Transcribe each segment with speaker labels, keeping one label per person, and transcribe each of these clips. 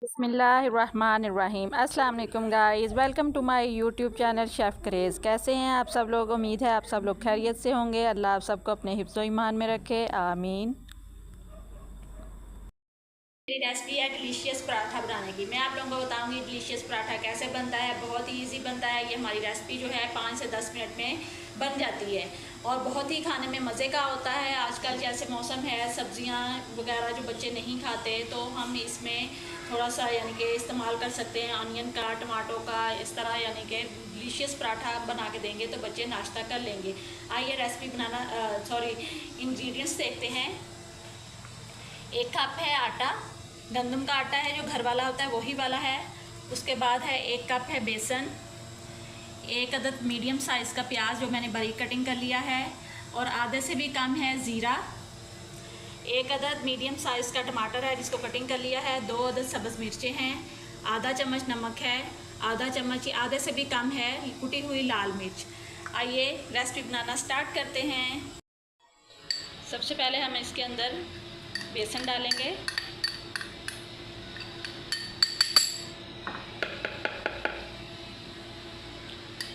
Speaker 1: बिस्मिल्लाहिर्रहमानिर्रहीम। अस्सलाम वालेकुम guys, welcome to my YouTube channel chef craze. कैसे हैं आप सब लोग? उम्मीद है आप सब लोग खैरियत से होंगे। अल्लाह आप सबको अपने हिफ्ज़ व ईमान में रखे, आमीन।
Speaker 2: मेरी रेसिपी है डिलीशियस पराठा बनाने की। मैं आप लोगों को बताऊंगी डिलीशियस पराठा कैसे बनता है। बहुत ही इजी बनता है। ये हमारी रेसिपी जो है 5 से 10 मिनट में बन जाती है और बहुत ही खाने में मज़े का होता है। आजकल जैसे मौसम है, सब्जियां वगैरह जो बच्चे नहीं खाते, तो हम इसमें थोड़ा सा यानी कि इस्तेमाल कर सकते हैं अनियन का, टमाटो का, इस तरह यानी कि डिलीशियस पराठा बना के देंगे तो बच्चे नाश्ता कर लेंगे। आइए रेसिपी बनाना इंग्रेडिएंट्स देखते हैं। 1 कप है आटा, गंदम का आटा है, जो घर वाला होता है वही वाला है। उसके बाद है 1 कप है बेसन, 1 अदद मीडियम साइज़ का प्याज जो मैंने बारीक कटिंग कर लिया है, और आधे से भी कम है ज़ीरा, 1 अदद मीडियम साइज़ का टमाटर है जिसको कटिंग कर लिया है, 2 अदद सब्ज़ मिर्चें हैं, आधा चम्मच नमक है, आधा चम्मच आधे से भी कम है कुटी हुई लाल मिर्च। आइए रेसिपी बनाना स्टार्ट करते हैं। सबसे पहले हम इसके अंदर बेसन डालेंगे,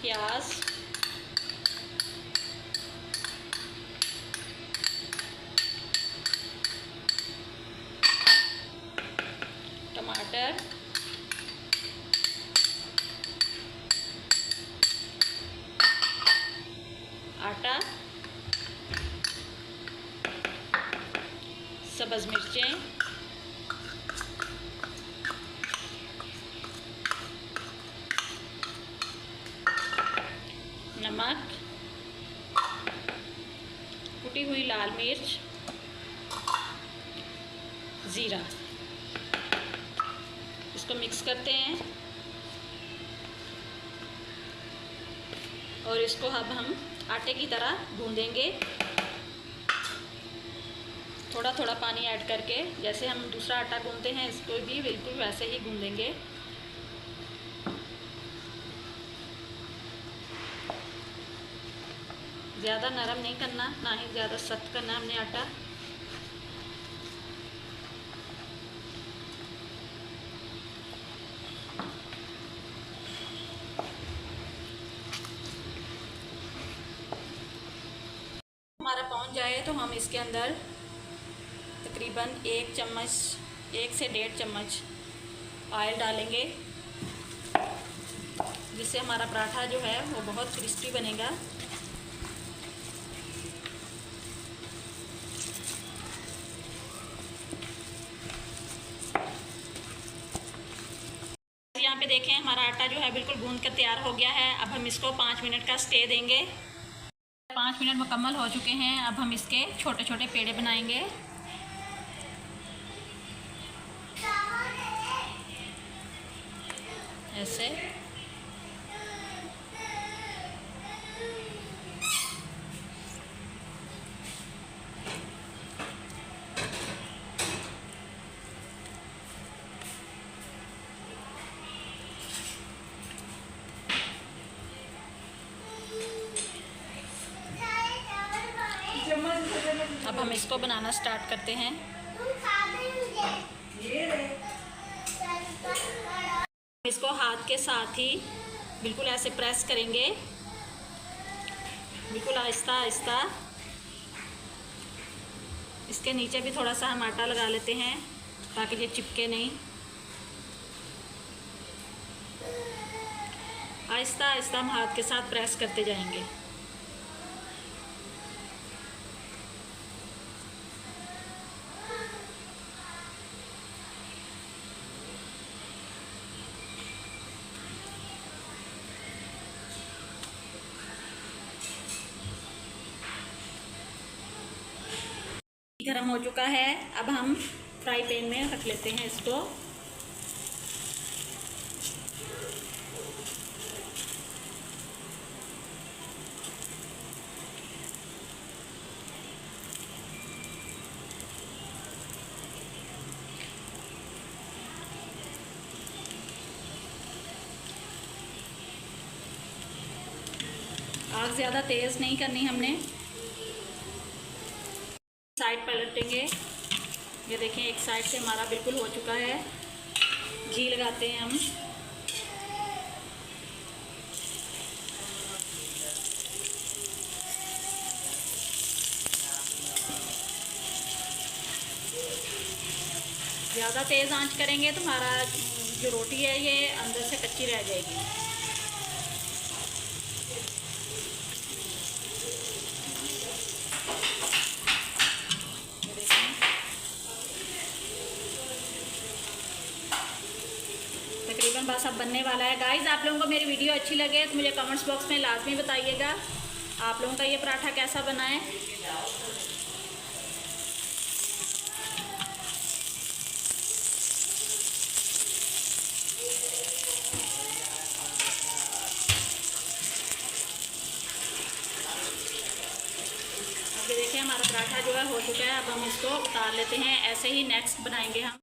Speaker 2: प्याज, टमाटर, आटा, सब्ज़ मिर्चें, नमक, कुटी हुई लाल मिर्च, ज़ीरा। इसको मिक्स करते हैं और इसको अब हम आटे की तरह गूंदेंगे, थोड़ा थोड़ा पानी ऐड करके, जैसे हम दूसरा आटा गूंदते हैं इसको भी बिल्कुल वैसे ही गूंदेंगे। ज़्यादा नरम नहीं करना, ना ही ज़्यादा सख्त करना हमने आटा। हमारा पहुंच जाए तो हम इसके अंदर तकरीबन 1 चम्मच, 1 से 1.5 चम्मच ऑयल डालेंगे, जिससे हमारा पराठा जो है वो बहुत क्रिस्पी बनेगा। यहाँ पे देखें हमारा आटा जो है बिल्कुल गूंद कर तैयार हो गया है। अब हम इसको 5 मिनट का स्टे देंगे। 5 मिनट मुकम्मल हो चुके हैं। अब हम इसके छोटे छोटे पेड़े बनाएंगे। ऐसे अब हम इसको बनाना स्टार्ट करते हैं। इसको हाथ के साथ ही बिल्कुल ऐसे प्रेस करेंगे, बिल्कुल आहिस्ता आहिस्ता। इसके नीचे भी थोड़ा सा हम आटा लगा लेते हैं ताकि ये चिपके नहीं। आहिस्ता आहिस्ता हम हाथ के साथ प्रेस करते जाएंगे। गरम हो चुका है। अब हम फ्राई पैन में रख लेते हैं इसको। आग ज़्यादा तेज़ नहीं करनी हमने। साइड पलटेंगे। ये देखें एक साइड से हमारा बिल्कुल हो चुका है। घी लगाते हैं हम। ज़्यादा तेज़ आंच करेंगे तो हमारा जो रोटी है ये अंदर से कच्ची रह जाएगी। तकरीबन बस अब बनने वाला है। गाइज़, आप लोगों को मेरी वीडियो अच्छी लगे तो मुझे कमेंट्स बॉक्स में लाजमी बताइएगा आप लोगों का ये पराठा कैसा बना है। अब ये देखिए हमारा पराठा जो है हो चुका है। अब हम इसको उतार लेते हैं। ऐसे ही नेक्स्ट बनाएंगे हम।